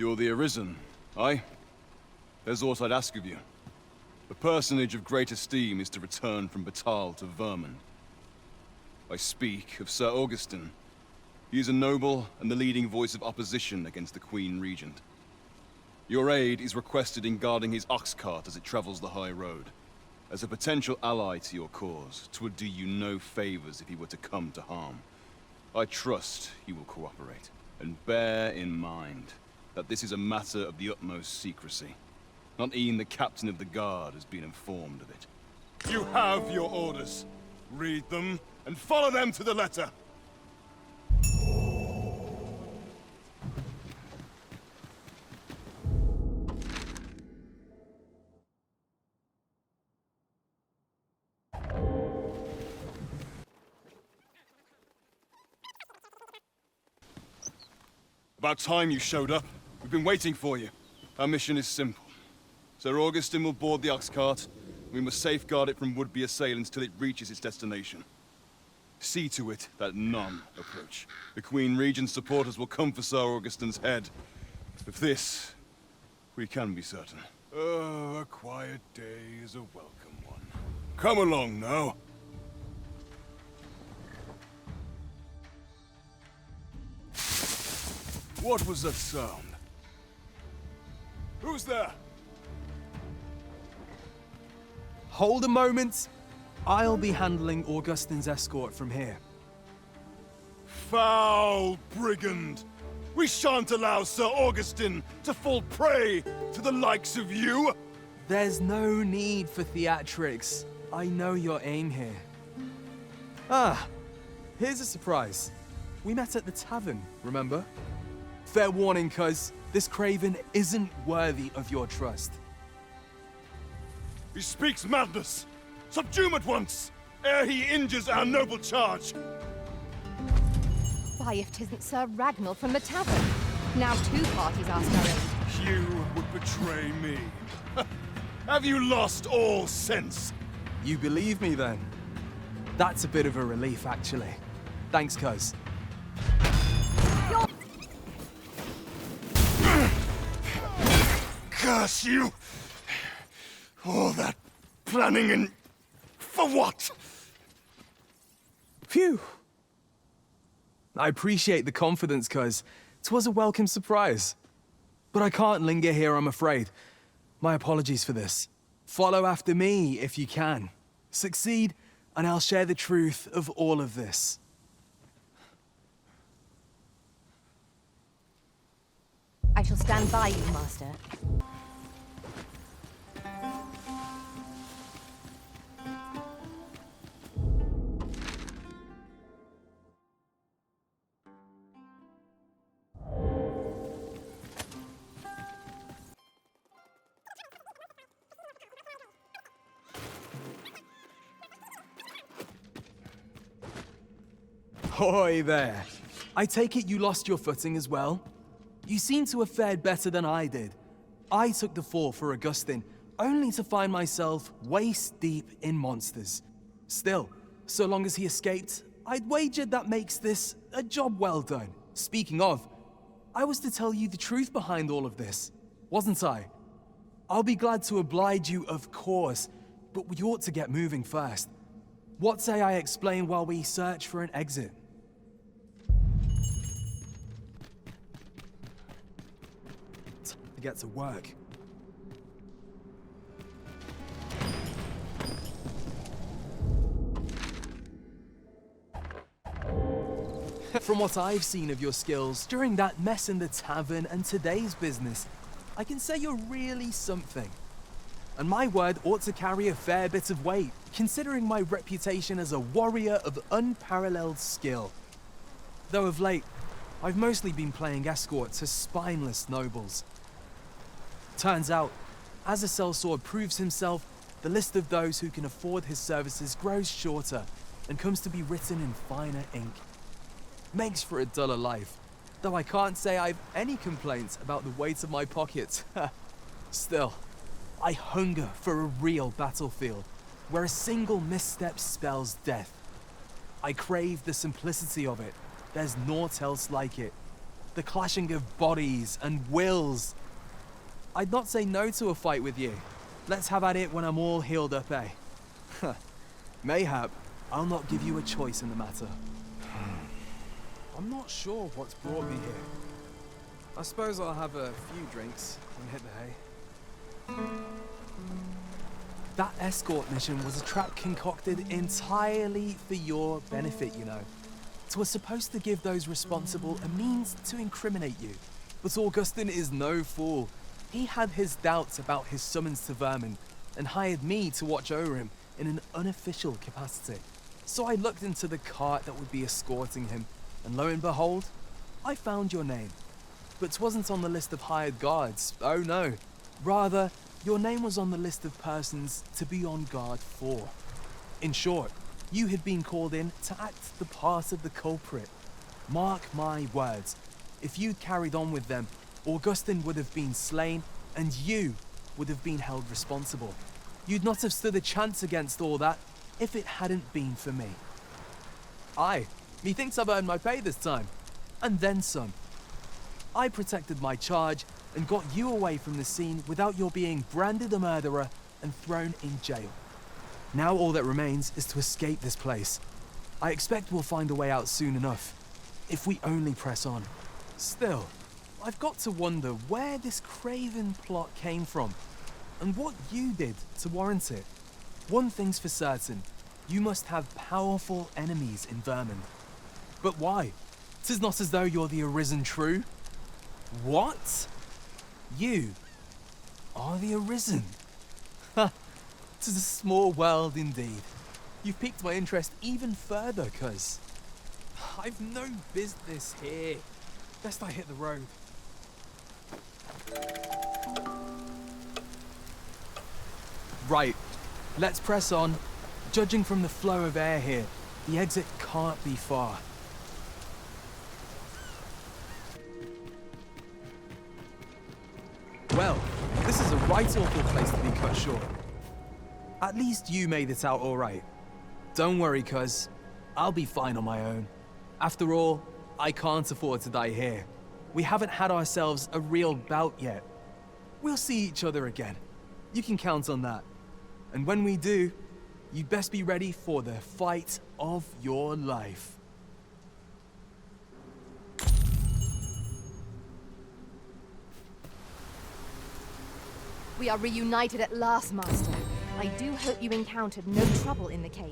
You're the Arisen, aye? There's aught I'd ask of you. A personage of great esteem is to return from Batal to Vermund. I speak of Sir Augustin. He is a noble and the leading voice of opposition against the Queen Regent. Your aid is requested in guarding his ox cart as it travels the high road. As a potential ally to your cause, 'twould do you no favors if he were to come to harm. I trust he will cooperate, and bear in mind that this is a matter of the utmost secrecy. Not even the captain of the guard has been informed of it. You have your orders. Read them, and follow them to the letter. About time you showed up. We've been waiting for you. Our mission is simple. Sir Augustin will board the ox cart. We must safeguard it from would-be assailants till it reaches its destination. See to it that none approach. The Queen Regent's supporters will come for Sir Augustin's head. Of this, we can be certain. Oh, a quiet day is a welcome one. Come along now. What was that sound? Who's there? Hold a moment. I'll be handling Augustin's escort from here. Foul brigand! We shan't allow Sir Augustin to fall prey to the likes of you! There's no need for theatrics. I know your aim here. Ah, here's a surprise. We met at the tavern, remember? Fair warning, cuz this craven isn't worthy of your trust. He speaks madness! Subdue him at once, ere he injures our noble charge! Why, if 'tisn't Sir Ragnar from the tavern. Now 2 parties ask our aid. You would betray me. Have you lost all sense? You believe me then? That's a bit of a relief, actually. Thanks, cuz. Curse you! All that planning and... for what? Phew! I appreciate the confidence, cuz 'twas a welcome surprise. But I can't linger here, I'm afraid. My apologies for this. Follow after me, if you can. Succeed, and I'll share the truth of all of this. I shall stand by you, Master. Hoy there. I take it you lost your footing as well? You seem to have fared better than I did. I took the fall for Augustin, only to find myself waist deep in monsters. Still, so long as he escaped, I'd wager that makes this a job well done. Speaking of, I was to tell you the truth behind all of this, wasn't I? I'll be glad to oblige you, of course, but we ought to get moving first. What say I explain while we search for an exit? To get to work. From what I've seen of your skills during that mess in the tavern and today's business, I can say you're really something. And my word ought to carry a fair bit of weight, considering my reputation as a warrior of unparalleled skill. Though of late, I've mostly been playing escort to spineless nobles. Turns out, as a sellsword proves himself, the list of those who can afford his services grows shorter and comes to be written in finer ink. Makes for a duller life, though I can't say I've any complaints about the weight of my pockets. Still, I hunger for a real battlefield, where a single misstep spells death. I crave the simplicity of it. There's naught else like it. the clashing of bodies and wills. I'd not say no to a fight with you. Let's have at it when I'm all healed up, eh? Mayhap, I'll not give you a choice in the matter. I'm not sure what's brought me here. I suppose I'll have a few drinks and hit the hay. That escort mission was a trap concocted entirely for your benefit, you know. It was supposed to give those responsible a means to incriminate you. But Augustin is no fool. He had his doubts about his summons to Vermin and hired me to watch over him in an unofficial capacity. So I looked into the cart that would be escorting him, and lo and behold, I found your name. But 'twasn't on the list of hired guards, oh no. Rather, your name was on the list of persons to be on guard for. In short, you had been called in to act the part of the culprit. Mark my words, if you'd carried on with them, Augustin would have been slain, and you would have been held responsible. You'd not have stood a chance against all that if it hadn't been for me. Aye, methinks I've earned my pay this time, and then some. I protected my charge and got you away from the scene without your being branded a murderer and thrown in jail. Now all that remains is to escape this place. I expect we'll find a way out soon enough, if we only press on. Still, I've got to wonder where this craven plot came from, and what you did to warrant it. One thing's for certain, you must have powerful enemies in Vermin. But why? 'Tis not as though you're the Arisen True. What? You are the Arisen? Ha! 'Tis a small world indeed. You've piqued my interest even further, cuz I've no business here. Best I hit the road. Right, let's press on. Judging from the flow of air here, the exit can't be far. Well, this is a right awful place to be cut short. At least you made it out all right. Don't worry, cuz. I'll be fine on my own. After all, I can't afford to die here. We haven't had ourselves a real bout yet. We'll see each other again. You can count on that. And when we do, you'd best be ready for the fight of your life. We are reunited at last, Master. I do hope you encountered no trouble in the cave.